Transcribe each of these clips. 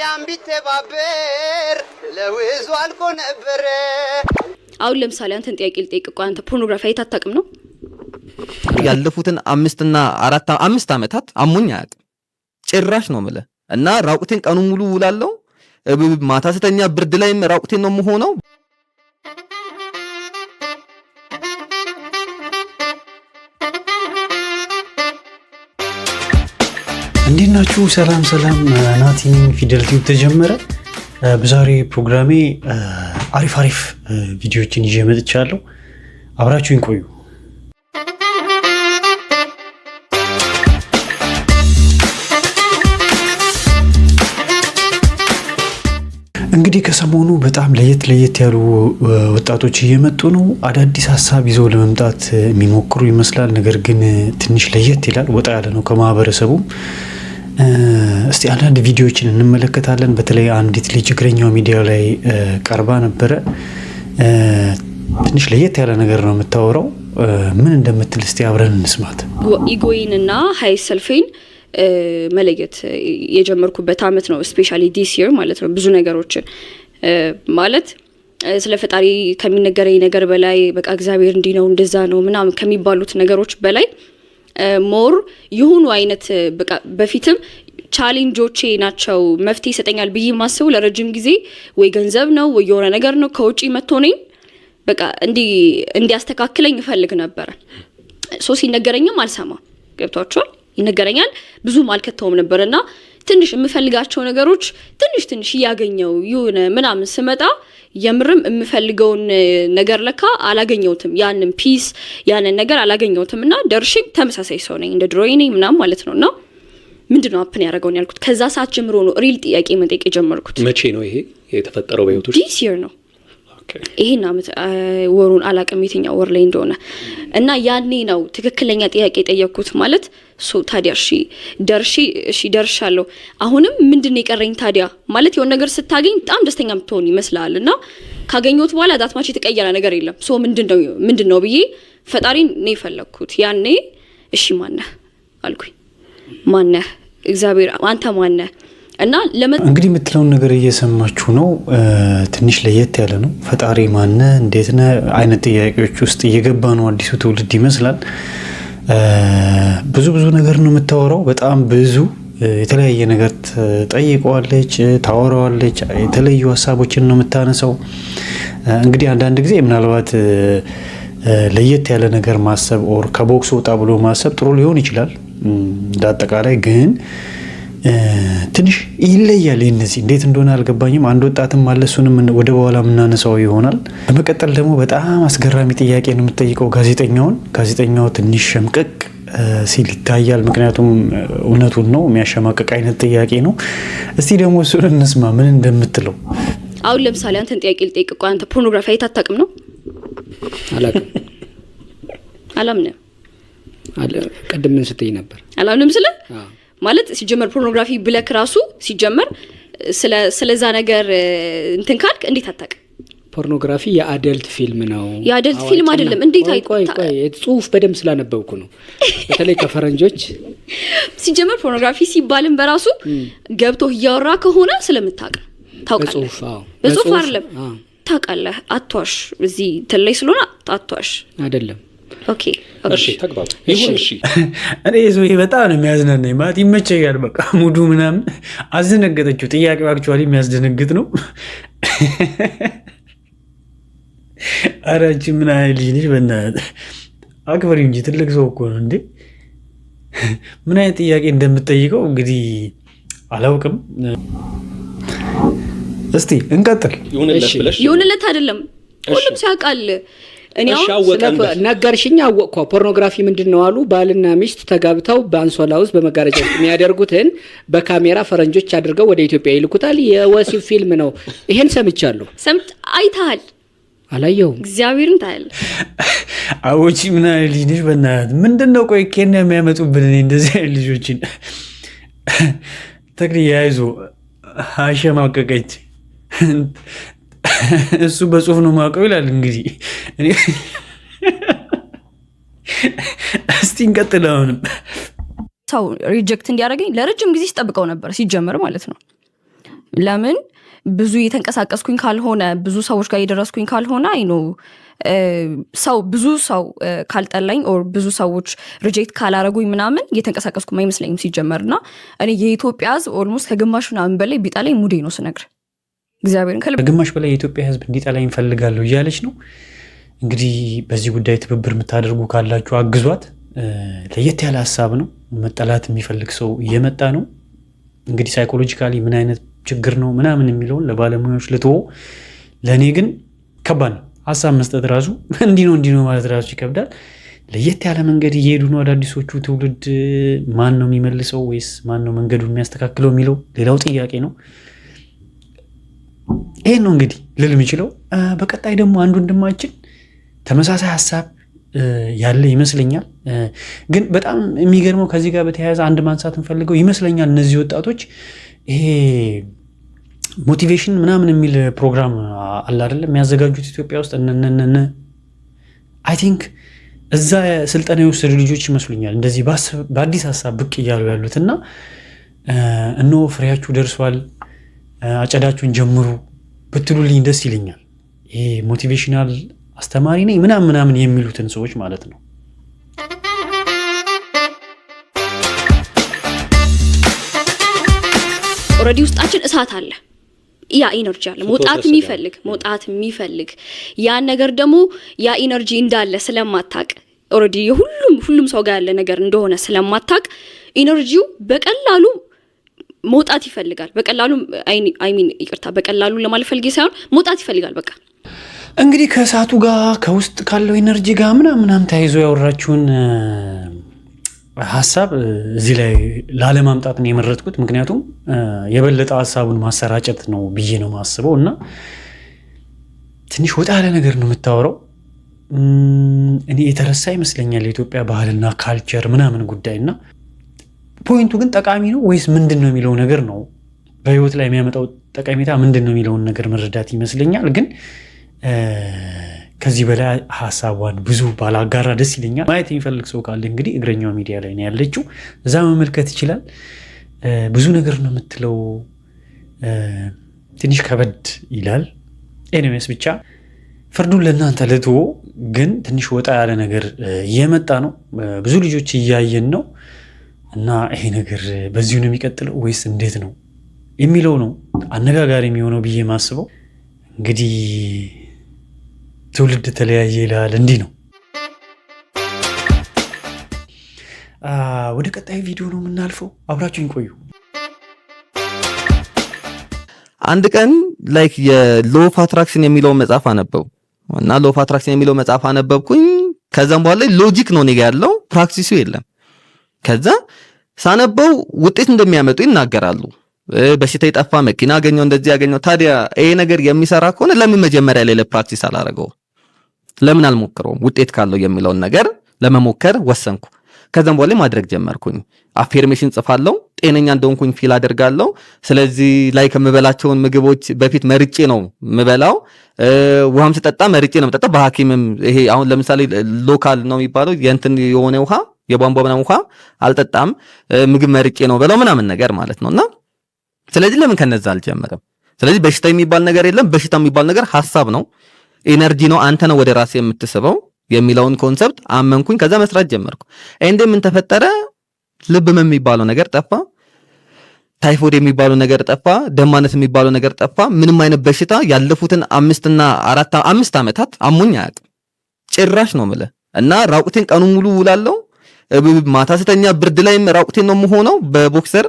ያም ቢተባበር ለውዙ አልቆ ነበር። አሁን ለምሳሌ አንተን ጥያቄ ልጠይቅ እኮ አንተ ፖርኖግራፊ አይታጣቅም ነው ያለፉትን 5 አመታት አሞኝ አያውቅም ጭራሽ ነው ማለት እና ራቁቴን ቀኑ ሙሉ ውላለሁ ማታ ስተኛ ብርድ ላይ ራቁቴን ነው የምሆነው። እንዴት ናችሁ? ሰላም ናቲ ነኝ። ፊደል ቲዩብ ተጀመረ። በዛሬ ፕሮግራሜ አሪፍ ቪዲዮዎችን ይዤ መጥቻለሁ። አብራችሁኝ ቆዩ። እንግዲህ ከሰሞኑ በጣም ለየት ያሉ ወጣቶች እየመጡ ነው። አዳዲስ ሀሳብ ይዘው ለመምጣት የሚሞክሩ ይመስላል። ነገር ግን ትንሽ ለየት ይላል፣ ወጣ ያለ ነው ከማህበረሰቡ። እስቲ አንዳንድ ቪዲዮዎችን እንመለከታለን። በተለይ አንዲት ልጅ እግረኛው ሚዲያ ላይ ቀርባ ነበረ። ትንሽ ለየት ያለ ነገር ነው የምታወራው። ምን እንደምትል እስቲ አብረን እንስማት። ኢጎይንና ሃይ ሰልፌን መለየት የጀመርኩበት አመት ነው። ስፔሻሊ ዲስ ይር ማለት ነው። ብዙ ነገሮችን ማለት ስለ ፈጣሪ ከሚነገረኝ ነገር በላይ በቃ እግዚአብሔር እንዲህ ነው እንደዛ ነው ምናምን ከሚባሉት ነገሮች በላይ ሞር የሆኑ አይነት በቃ በፊትም ቻሌንጆቼ ናቸው መፍትሄ ይሰጠኛል ብዬ ማስበው ለረጅም ጊዜ ወይ ገንዘብ ነው ወይ የሆነ ነገር ነው ከውጪ መጥቶ ነኝ በቃ እንዲያስተካክለኝ እፈልግ ነበር። ሲነገረኝም አልሰማ ገብቷቸዋል። ይነገረኛል ብዙም አልከተውም ነበርና ትንሽ የምፈልጋቸው ነገሮች ትንሽ ያገኘው የሆነ ምናምን ስመጣ የምርም የምፈልገውን ነገር ለካ አላገኘውትም። ያንን ፒስ ያንን ነገር አላገኘውትምና ደርሽኝ ተመሳሳይ ሰው ነኝ እንደ ድሮይ ነኝ ምናምን ማለት ነውና ምንድነው አፕን ያደረገውን ያልኩት ከዛ ሰዓት ጀምሮ ነው ሪል ጥያቄ መጠየቅ የጀመርኩት። መቼ ነው ይሄ የተፈጠረው በህይወትሽ? ዲስ ይር ነው። ይሄን አመት ወሩን አላቀም የትኛው ወር ላይ እንደሆነ እና ያኔ ነው ትክክለኛ ጥያቄ ጠየቅኩት ማለት ታዲያ ደርሻለሁ አሁንም ምንድነው የቀረኝ ታዲያ ማለት የሆነ ነገር ስታገኝ በጣም ደስተኛ ምትሆን ይመስላልና ካገኘሁት በኋላ ዳትማች የተቀየረ ነገር የለም። ምንድነው ብዬ ፈጣሪን ነው የፈለኩት። ያኔ ማነህ አልኩኝ። ማነህ እግዚአብሔር አንተ ማነህ? እና እንግዲህ የምትለውን ነገር እየሰማችሁ ነው። ትንሽ ለየት ያለ ነው። ፈጣሪ ማነ እንዴት ነህ አይነት ጥያቄዎች ውስጥ እየገባ ነው አዲሱ ትውልድ ይመስላል። ብዙ ነገር ነው የምታወራው። በጣም ብዙ የተለያየ ነገር ጠይቀዋለች፣ ታወራዋለች። የተለያዩ ሀሳቦችን ነው የምታነሳው። እንግዲህ አንዳንድ ጊዜ ምናልባት ለየት ያለ ነገር ማሰብ ኦር ከቦክስ ወጣ ብሎ ማሰብ ጥሩ ሊሆን ይችላል። እንዳጠቃላይ ግን ትንሽ ይለያል። እነዚህ እንዴት እንደሆነ አልገባኝም። አንድ ወጣትም አለ፣ እሱንም ወደ በኋላ የምናነሳው ይሆናል። በመቀጠል ደግሞ በጣም አስገራሚ ጥያቄ ነው የምትጠይቀው ጋዜጠኛው ትንሽ ሸምቀቅ ሲል ይታያል። ምክንያቱም እውነቱን ነው፣ የሚያሸማቀቅ አይነት ጥያቄ ነው። እስቲ ደግሞ እሱን እንስማ ምን እንደምትለው። አሁን ለምሳሌ አንተን ጥያቄ ልጠይቅ እኮ አንተ ፖርኖግራፊ አይታጣቅም ነው? አላምንም ቀደም ምን ስትይ ነበር? አላምንም ስለ ማለት ሲጀመር ፖርኖግራፊ ብለክ ራሱ ሲጀመር ስለዛ ነገር እንትን ካልክ እንዴት አታውቅ? ፖርኖግራፊ የአደልት ፊልም ነው። የአደልት ፊልም አይደለም። እንዴት ቆይ ጽሁፍ በደንብ ስላነበብኩ ነው። በተለይ ከፈረንጆች ሲጀመር ፖርኖግራፊ ሲባልም በራሱ ገብቶ እያወራ ከሆነ ስለምታውቅ ታውቃለህ። በጽሁፍ አይደለም ታውቃለህ። አትዋሽ። እዚህ ተለይ ስለሆነ አትዋሽ አይደለም። ኦኬ እሺ ተግባባ። እሺ እኔ ዞይ በጣም ነው የሚያዝናናኝ ማለት ይመቸኛል። በቃ ሙዱ ምናምን አዘነገጠችው። ጥያቄው አክቹአሊ የሚያስደነግጥ ነው። አራጂ ምን አይል ልጅ በእናትህ አክብሪ እንጂ ትልቅ ሰው እኮ ነው እንዴ። ምን አይነት ጥያቄ እንደምትጠይቀው እንግዲህ አላውቅም። እስቲ እንቀጥል። ይሁንለት አይደለም ሁሉም ሲያውቃል። እኔ ነገርሽኝ አወቅኳ። ፖርኖግራፊ ምንድነው አሉ ባልና ሚስት ተጋብተው በአንሶላ ውስጥ በመጋረጃ ውስጥ የሚያደርጉትን በካሜራ ፈረንጆች አድርገው ወደ ኢትዮጵያ ይልኩታል። የወሲብ ፊልም ነው። ይሄን ሰምቻለሁ። አይተሃል? አላየሁም። እግዚአብሔርን ታያለህ። አዎቺ ምን አይል ልጅ በእናትህ ምንድነው? ቆይ ከኔ የሚያመጡብን እንደዚህ አይነት ልጆችን ተክሊያ ያይዞ አሸማቀቀች። እሱ በጽሁፍ ነው ማቀው ይላል። እንግዲህ እስቲ እንቀጥል። አሁንም ሰው ሪጀክት እንዲያደርገኝ ለረጅም ጊዜ ሲጠብቀው ነበር ሲጀመር ማለት ነው። ለምን ብዙ የተንቀሳቀስኩኝ ካልሆነ ብዙ ሰዎች ጋር የደረስኩኝ ካልሆነ አይ ኖ ሰው ብዙ ሰው ካልጠላኝ ኦር ብዙ ሰዎች ሪጀክት ካላረጉኝ ምናምን እየተንቀሳቀስኩም አይመስለኝም ሲጀመርና እኔ የኢትዮጵያ ሕዝብ ኦልሞስት ከግማሽ ምናምን በላይ ቢጠላኝ ሙዴ ነው ስነግር እግዚአብሔርን ከግማሽ በላይ የኢትዮጵያ ሕዝብ እንዲጠላኝ ፈልጋለሁ እያለች ነው። እንግዲህ በዚህ ጉዳይ ትብብር የምታደርጉ ካላችሁ አግዟት። ለየት ያለ ሀሳብ ነው። መጠላት የሚፈልግ ሰው እየመጣ ነው። እንግዲህ ሳይኮሎጂካሊ ምን አይነት ችግር ነው ምናምን የሚለውን ለባለሙያዎች ልትወው። ለእኔ ግን ከባድ ነው ሀሳብ መስጠት ራሱ እንዲህ ነው ማለት ራሱ ይከብዳል። ለየት ያለ መንገድ እየሄዱ ነው አዳዲሶቹ ትውልድ። ማን ነው የሚመልሰው ወይስ ማን ነው መንገዱን የሚያስተካክለው የሚለው ሌላው ጥያቄ ነው። ይሄን ነው እንግዲህ ልል የምችለው። በቀጣይ ደግሞ አንድ ወንድማችን ተመሳሳይ ሀሳብ ያለ ይመስለኛል። ግን በጣም የሚገርመው ከዚህ ጋር በተያያዘ አንድ ማንሳት እንፈልገው ይመስለኛል እነዚህ ወጣቶች ይሄ ሞቲቬሽን ምናምን የሚል ፕሮግራም አለ አይደለም የሚያዘጋጁት ኢትዮጵያ ውስጥ አይ ቲንክ እዛ ስልጠና የወሰዱ ልጆች ይመስሉኛል እንደዚህ በአዲስ ሀሳብ ብቅ እያሉ ያሉት እና እነሆ ፍሬያችሁ ደርሷል አጨዳችሁን ጀምሩ ብትሉልኝ ደስ ይለኛል። ይሄ ሞቲቬሽናል አስተማሪ ነኝ ምናምን የሚሉትን ሰዎች ማለት ነው። ኦልሬዲ ውስጣችን እሳት አለ፣ ያ ኢነርጂ አለ መውጣት የሚፈልግ ያን ነገር ደግሞ ያ ኢነርጂ እንዳለ ስለማታቅ ኦልሬዲ ሁሉም ሰው ጋር ያለ ነገር እንደሆነ ስለማታቅ ኢነርጂው በቀላሉ መውጣት ይፈልጋል። በቀላሉ በቀላሉ ለማለት ፈልጌ ሳይሆን መውጣት ይፈልጋል። በቃ እንግዲህ ከእሳቱ ጋር ከውስጥ ካለው ኢነርጂ ጋር ምናምን ተያይዞ ያወራችሁን ሀሳብ እዚህ ላይ ላለማምጣት ነው የመረጥኩት። ምክንያቱም የበለጠ ሀሳቡን ማሰራጨት ነው ብዬ ነው ማስበው እና ትንሽ ወጣ ያለ ነገር ነው የምታወራው። እኔ የተረሳ ይመስለኛል የኢትዮጵያ ባህልና ካልቸር ምናምን ጉዳይና ፖይንቱ ግን ጠቃሚ ነው ወይስ ምንድን ነው የሚለው ነገር ነው። በህይወት ላይ የሚያመጣው ጠቀሜታ ምንድን ነው የሚለውን ነገር መረዳት ይመስለኛል። ግን ከዚህ በላይ ሀሳቧን ብዙ ባላጋራ ደስ ይለኛል። ማየት የሚፈልግ ሰው ካለ እንግዲህ እግረኛው ሚዲያ ላይ ነው ያለችው፣ እዛ መመልከት ይችላል። ብዙ ነገር ነው የምትለው፣ ትንሽ ከበድ ይላል። ኤኒዌይስ ብቻ ፍርዱን ለእናንተ ልትወ። ግን ትንሽ ወጣ ያለ ነገር እየመጣ ነው፣ ብዙ ልጆች እያየን ነው እና ይሄ ነገር በዚሁ ነው የሚቀጥለው ወይስ እንዴት ነው የሚለው ነው አነጋጋሪ የሚሆነው ብዬ ማስበው። እንግዲህ ትውልድ ተለያየ ይላል፣ እንዲህ ነው። ወደ ቀጣይ ቪዲዮ ነው የምናልፈው፣ አብራችሁኝ ቆዩ። አንድ ቀን ላይክ የሎ ኦፍ አትራክሽን የሚለው መጽሐፍ አነበብኩ እና ሎ ኦፍ አትራክሽን የሚለው መጽሐፍ አነበብኩኝ። ከዛም በኋላ ሎጂክ ነው እኔ ጋር ያለው፣ ፕራክቲሱ የለም። ከዛ ሳነበው ውጤት እንደሚያመጡ ይናገራሉ። በሽታ ይጠፋ፣ መኪና አገኘው፣ እንደዚህ ያገኘው። ታዲያ ይሄ ነገር የሚሰራ ከሆነ ለምን መጀመሪያ ላይ ለፕራክቲስ አላረገው? ለምን አልሞክረውም? ውጤት ካለው የሚለውን ነገር ለመሞከር ወሰንኩ። ከዛም በኋላ ማድረግ ጀመርኩኝ። አፌርሜሽን ጽፋለሁ፣ ጤነኛ እንደሆንኩኝ ፊል አደርጋለሁ። ስለዚህ ላይ ከምበላቸውን ምግቦች በፊት መርጬ ነው ምበላው። ውሃም ስጠጣ መርጬ ነው የምጠጣው። በሐኪምም ይሄ አሁን ለምሳሌ ሎካል ነው የሚባለው የእንትን የሆነ ውሃ የቧንቧ ምናምን ውሃ አልጠጣም፣ ምግብ መርጬ ነው በለው ምናምን ነገር ማለት ነውና ስለዚህ ለምን ከነዛ አልጀመረም? ስለዚህ በሽታ የሚባል ነገር የለም። በሽታ የሚባል ነገር ሐሳብ ነው፣ ኤነርጂ ነው፣ አንተ ነው ወደ ራስ የምትስበው የሚለውን ኮንሰፕት አመንኩኝ። ከዛ መስራት ጀመርኩ። እንዴ ምን ተፈጠረ? ልብ የሚባለው ነገር ጠፋ፣ ታይፎይድ የሚባለው ነገር ጠፋ፣ ደም ማነስ የሚባለው ነገር ጠፋ። ምንም አይነት በሽታ ያለፉትን 5 ዓመታት አሞኝ አያውቅም ጭራሽ ነው የምልህ። እና ራቁቴን ቀኑን ሙሉ ውላለሁ። ማታ ስተኛ ብርድ ላይም ራቁቴን ነው የምሆነው በቦክሰር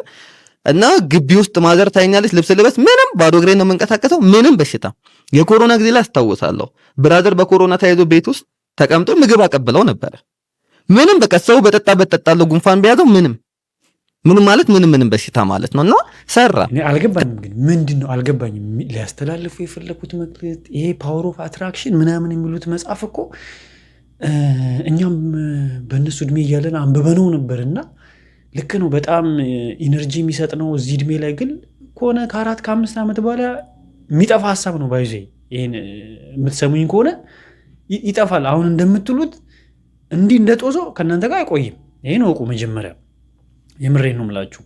እና ግቢ ውስጥ ማዘር ታይኛለች፣ ልብስ ልበስ፣ ምንም ባዶ እግሬን ነው የምንቀሳቀሰው። ምንም በሽታ የኮሮና ጊዜ ላይ አስታውሳለሁ። ብራዘር በኮሮና ተያይዞ ቤት ውስጥ ተቀምጦ ምግብ አቀብለው ነበር። ምንም በቃ ሰው በጠጣበት ጠጣለው፣ ጉንፋን ቢያዘው ምንም ማለት ምንም በሽታ ማለት ነውና ሰራ። እኔ አልገባኝም፣ ግን ምንድነው አልገባኝም። ሊያስተላልፉ የፈለኩት መልእክት ይሄ ፓወር ኦፍ አትራክሽን ምናምን የሚሉት መጽሐፍ እኮ እኛም በእነሱ እድሜ እያለን አንብበነው ነበርና ልክ ነው። በጣም ኢነርጂ የሚሰጥ ነው እዚህ እድሜ ላይ። ግን ከሆነ ከ4 ከ5 ዓመት በኋላ የሚጠፋ ሀሳብ ነው ባይዜ። ይሄን የምትሰሙኝ ከሆነ ይጠፋል። አሁን እንደምትሉት እንዲህ እንደጦዞ ከእናንተ ጋር አይቆይም። ይሄን ወቁ መጀመሪያ። የምሬን ነው የምላችሁ።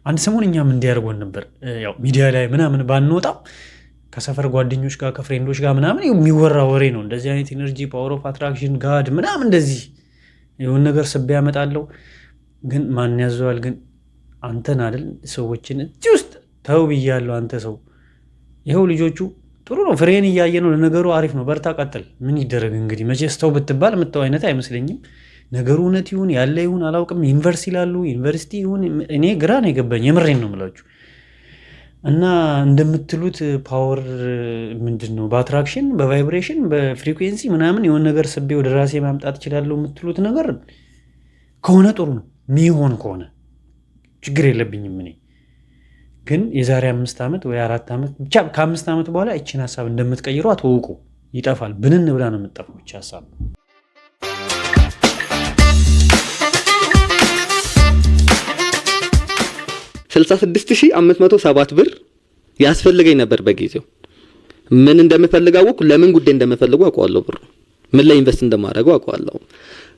አንድ ሰሞን እኛም እንዲያርጎን ነበር። ያው ሚዲያ ላይ ምናምን ባንወጣ ከሰፈር ጓደኞች ጋር ከፍሬንዶች ጋር ምናምን የሚወራ ወሬ ነው። እንደዚህ አይነት ኢነርጂ ፓወር ኦፍ አትራክሽን ጋድ ምናምን እንደዚህ የሆነ ነገር ስብ ያመጣለው ግን ማን ያዘዋል? ግን አንተን አይደል ሰዎችን እዚህ ውስጥ ተው ብያለሁ። አንተ ሰው ይኸው ልጆቹ ጥሩ ነው፣ ፍሬን እያየ ነው። ለነገሩ አሪፍ ነው፣ በርታ ቀጥል። ምን ይደረግ እንግዲህ መቼስ ተው ብትባል የምተው አይነት አይመስለኝም። ነገሩ እውነት ይሁን ያለ ይሁን አላውቅም። ዩኒቨርሲቲ ይላሉ፣ ዩኒቨርሲቲ ይሁን እኔ ግራ ነው የገባኝ። የምሬን ነው የምላችሁ። እና እንደምትሉት ፓወር ምንድን ነው? በአትራክሽን በቫይብሬሽን በፍሪኩዌንሲ ምናምን የሆነ ነገር ስቤ ወደ ራሴ ማምጣት እችላለሁ የምትሉት ነገር ከሆነ ጥሩ ነው። ሚሆን ከሆነ ችግር የለብኝም። እኔ ግን የዛሬ 5 ዓመት ወይ 4 ዓመት ብቻ ከ5 ዓመት በኋላ እችን ሀሳብ እንደምትቀይሩ አትወቁ። ይጠፋል፣ ብንን ብላ ነው የምትጠፋው ብቻ ሀሳብ። 66507 ብር ያስፈልገኝ ነበር በጊዜው። ምን እንደምፈልግ አወቅኩ። ለምን ጉዳይ እንደምፈልግ አውቀዋለሁ። ብሩ ምን ላይ ኢንቨስት እንደማደርገው አውቀዋለሁ።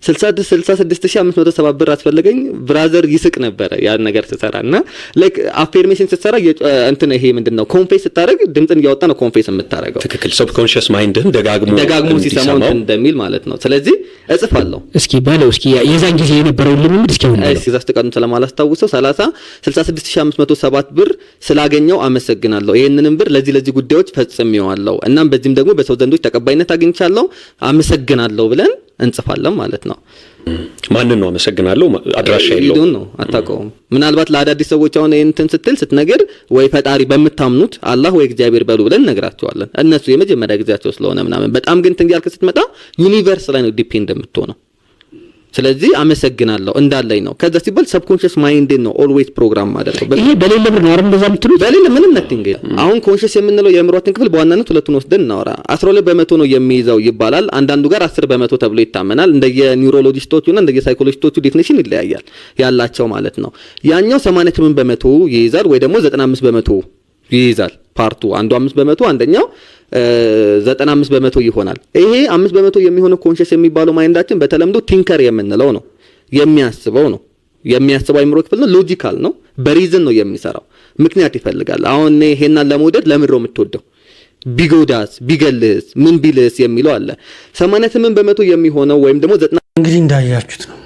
66507 ብር አስፈልገኝ። ብራዘር ይስቅ ነበረ ያን ነገር ተሰራና ላይክ አፌርሜሽን ስትሰራ እንትን ይሄ ምንድነው ኮንፌስ ስታደርግ ድምጽን እያወጣ ነው ኮንፌስ የምታደርገው። ትክክል። ሰብኮንሺየስ ማይንድህን ደጋግሞ ሲሰማው እንደሚል ማለት ነው። ስለዚህ እጽፋለሁ። እስኪ ባለው እስኪ የዛን ጊዜ የነበረው ልምምድ እስኪ ሆነ እሺ ዘስተቀኑ ስለማላስታውሰው 66507 ብር ስላገኘው አመሰግናለሁ። ይሄንንም ብር ለዚህ ጉዳዮች ፈጽሜዋለሁ። እናም በዚህም ደግሞ በሰው ዘንዶች ተቀባይነት አግኝቻለሁ። አመሰግናለሁ ብለን እንጽፋለን ማለት ነው። ማንን ነው አመሰግናለሁ? አድራሻ የለውም ነው አታውቀውም። ምናልባት ለአዳዲስ ሰዎች አሁን እንትን ስትነግር ወይ ፈጣሪ በምታምኑት አላህ ወይ እግዚአብሔር በሉ ብለን ነግራቸዋለን። እነሱ የመጀመሪያ ጊዜያቸው ስለሆነ ምናምን በጣም ግን እንትን ያልክ ስትመጣ ዩኒቨርስ ላይ ነው ዲፔንድ የምትሆነው። ስለዚህ አመሰግናለሁ እንዳለኝ ነው። ከዛ ሲባል ሰብኮንሺየስ ማይንድ ነው ኦልዌይስ ፕሮግራም ማድረግ። ይሄ በሌለ ብር ነው አይደል? እንደዛ የምትሉት በሌለ ምንም ነቲንግ። አሁን ኮንሺየስ የምንለው የአእምሮአችን ክፍል በዋናነት ሁለቱን ወስደን እናወራ። 12% ነው የሚይዘው ይባላል። አንዳንዱ ጋር 10% ተብሎ ይታመናል። እንደየ ኒውሮሎጂስቶቹና እንደየ ሳይኮሎጂስቶቹ ዲፊኒሽን ይለያያል ያላቸው ማለት ነው። ያኛው 88% ይይዛል ወይ ደግሞ 95% ይይዛል። ፓርቱ አንዱ 5%፣ አንደኛው 95% ይሆናል። ይሄ 5% የሚሆነው ኮንሺየስ የሚባለው ማይንዳችን በተለምዶ ቲንከር የምንለው ነው። የሚያስበው አይምሮ ክፍል ነው። ሎጂካል ነው። በሪዝን ነው የሚሰራው። ምክንያት ይፈልጋል። አሁን ይሄና ለመውደድ ለምን ነው የምትወደው? ቢጎዳስ ቢገልስ ምን ቢልስ የሚለው አለ። 88% የሚሆነው ወይም ደግሞ እንግዲህ እንዳያችሁት ነው።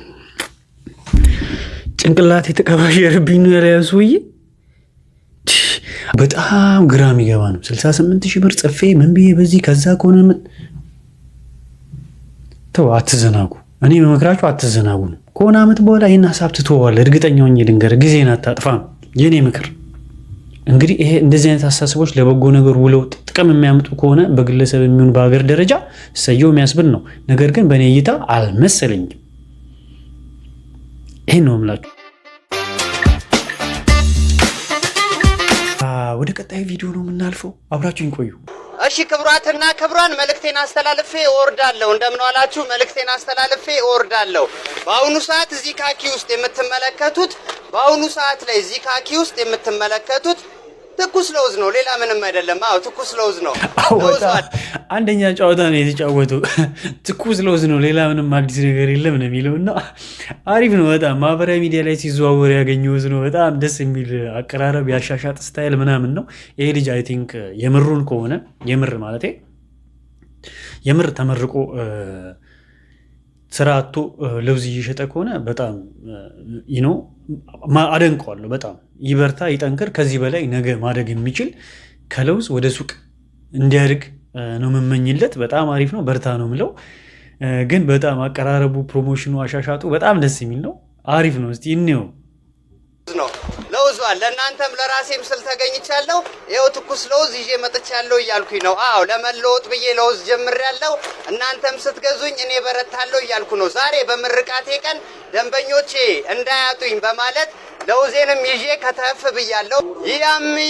ጭንቅላት የተቀባሸረብኝ ነው ያለያሱይ በጣም ግራም ይገባ ነው። 68000 ብር ጽፌ ምን ብዬ በዚህ ከዛ ከሆነ ምን ተው፣ አትዘናጉ። እኔ በመክራችሁ አትዘናጉ ነው። ከሆነ አመት በኋላ ይሄን ሐሳብ ትተዋለህ። እርግጠኛው ነኝ ልንገር፣ ጊዜን አታጥፋ የኔ ምክር። እንግዲህ ይሄ እንደዚህ አይነት አስተሳሰቦች ለበጎ ነገር ውለው ጥቅም የሚያመጡ ከሆነ በግለሰብ የሚሆን በሀገር ደረጃ ሰየው የሚያስብል ነው። ነገር ግን በእኔ እይታ አልመሰለኝም። ይሄን ነው የምላችሁ። ወደ ቀጣይ ቪዲዮ ነው የምናልፈው። አብራችሁኝ ቆዩ። እሺ ክብራትና ክብራን መልእክቴን አስተላልፌ እወርዳለሁ። እንደምን ዋላችሁ? መልእክቴን አስተላልፌ እወርዳለሁ። በአሁኑ ሰዓት እዚህ ካኪ ውስጥ የምትመለከቱት ትኩስ ለውዝ ነው። ሌላ ምንም አይደለም። አዎ ትኩስ ለውዝ ነው። አንደኛ ጨዋታ ነው የተጫወቱ። ትኩስ ለውዝ ነው፣ ሌላ ምንም አዲስ ነገር የለም ነው የሚለውና አሪፍ ነው በጣም። ማህበራዊ ሚዲያ ላይ ሲዘዋወር ያገኘሁት ነው። በጣም ደስ የሚል አቀራረብ፣ ያሻሻጥ ስታይል ምናምን ነው። ይሄ ልጅ አይ ቲንክ የምሩን ከሆነ የምር ተመርቆ ስራ አጥቶ ለውዝ እየሸጠ ከሆነ በጣም አደንቀዋለሁ። በጣም ይበርታ፣ ይጠንክር። ከዚህ በላይ ነገ ማደግ የሚችል ከለውዝ ወደ ሱቅ እንዲያድግ ነው የምመኝለት። በጣም አሪፍ ነው፣ በርታ ነው ምለው። ግን በጣም አቀራረቡ፣ ፕሮሞሽኑ፣ አሻሻጡ በጣም ደስ የሚል ነው። አሪፍ ነው። እስቲ እንየው። ለውዟል። ለእናንተም ለራሴም ስል ተገኝቻለሁ። ይኸው ትኩስ ለውዝ ይዤ መጥቻለሁ እያልኩኝ ነው። አዎ ለመለወጥ ብዬ ለውዝ ጀምሬያለሁ። እናንተም ስትገዙኝ እኔ በረታለሁ እያልኩ ነው። ዛሬ በምርቃቴ ቀን ደንበኞቼ እንዳያጡኝ በማለት ለውዜንም ይዤ ከተፍ ብያለሁ።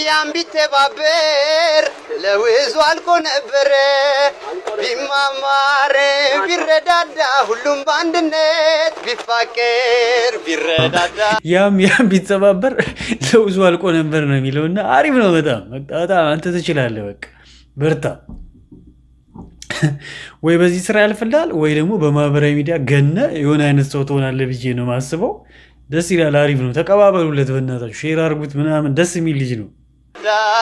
ያም ቢተባበር ለውዙ አልቆ ነበር። ቢማማር ቢረዳዳ ሁሉም በአንድነት ቢፋቀር ቢረዳዳ ያም ቢተባበር ለውዙ አልቆ ነበር ነው የሚለውና አሪፍ ነው። በጣም አንተ ትችላለህ። በቃ በርታ። ወይ በዚህ ስራ ያልፍልሃል ወይ ደግሞ በማህበራዊ ሚዲያ ገነ የሆነ አይነት ሰው ትሆናለህ ብዬ ነው ማስበው። ደስ ይላል። አሪፍ ነው። ተቀባበሉለት፣ በእናታችሁ ሼር አድርጉት ምናምን። ደስ የሚል ልጅ ነው።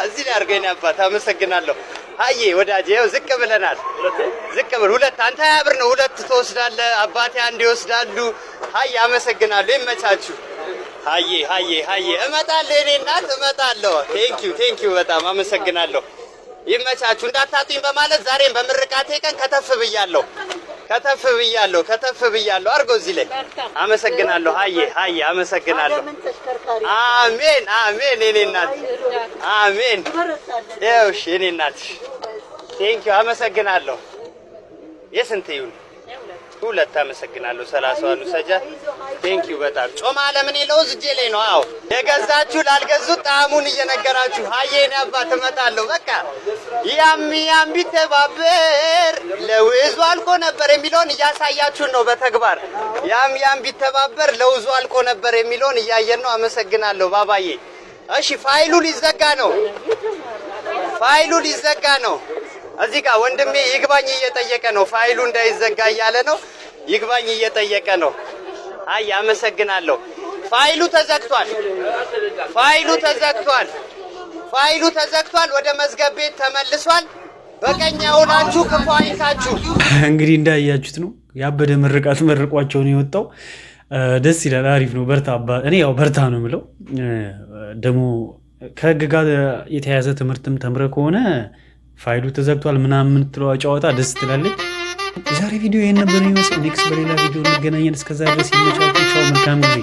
እዚህ ላይ አድርገኝ አባት። አመሰግናለሁ። አዬ ወዳጄ ይኸው ዝቅ ብለናል። ዝቅ ብል ሁለት አንተ 20 ብር ነው 2 ትወስዳለህ። አባቴ 1 ይወስዳሉ። አዬ አመሰግናለሁ። ይመቻችሁ። አዬ እመጣለሁ። የኔ እናት እመጣለሁ። ቴንኪዩ በጣም አመሰግናለሁ። ይመቻችሁ። እንዳታጡኝ በማለት ዛሬም በምርቃቴ ቀን ከተፍ ብያለሁ። አድርገው እዚህ ላይ አመሰግናለሁ። አዬ አመሰግናለሁ። አሜን የኔ እናት አሜን። ይኸውሽ የኔ እናት ቴንኪው አመሰግናለሁ። የስንት ይሁን 2 አመሰግናለሁ። 30 ሰጃ ቴንኪው በጣም ጮማ ለምን ለውዝ እጄ ላይ ነው። አዎ የገዛችሁ ላልገዙት ጣዕሙን እየነገራችሁ አየኔ አባት እመጣለሁ። በቃ ያም ቢተባበር ለውዙ አልቆ ነበር የሚለውን እያሳያችሁን ነው በተግባር። ያም ቢተባበር ለውዙ አልቆ ነበር የሚለውን እያየን ነው። አመሰግናለሁ ባባዬ። እሺ ፋይሉ ሊዘጋ ነው። እዚህ ጋር ወንድሜ ይግባኝ እየጠየቀ ነው። ፋይሉ እንዳይዘጋ እያለ ነው። ይግባኝ እየጠየቀ ነው። አይ አመሰግናለሁ። ፋይሉ ተዘግቷል። ወደ መዝገብ ቤት ተመልሷል። በቀኝ ያውላችሁ ክፉ አይንካችሁ። እንግዲህ እንዳያችሁት ነው ያበደ ምርቃት መርቋቸውን የወጣው። ደስ ይላል። አሪፍ ነው። በርታ አባ። እኔ ያው በርታ ነው የምለው። ደግሞ ከህግ ጋር የተያያዘ ትምህርትም ተምረ ከሆነ ፋይሉ ተዘግቷል ምናምን የምትለዋ ጨዋታ ደስ ትላለች። የዛሬ ቪዲዮ ይሄን ነበር የሚመስለው። ኔክስት በሌላ ቪዲዮ እንገናኘን። እስከዛ ድረስ ይመቻችሁ። ቻው፣ መልካም ጊዜ።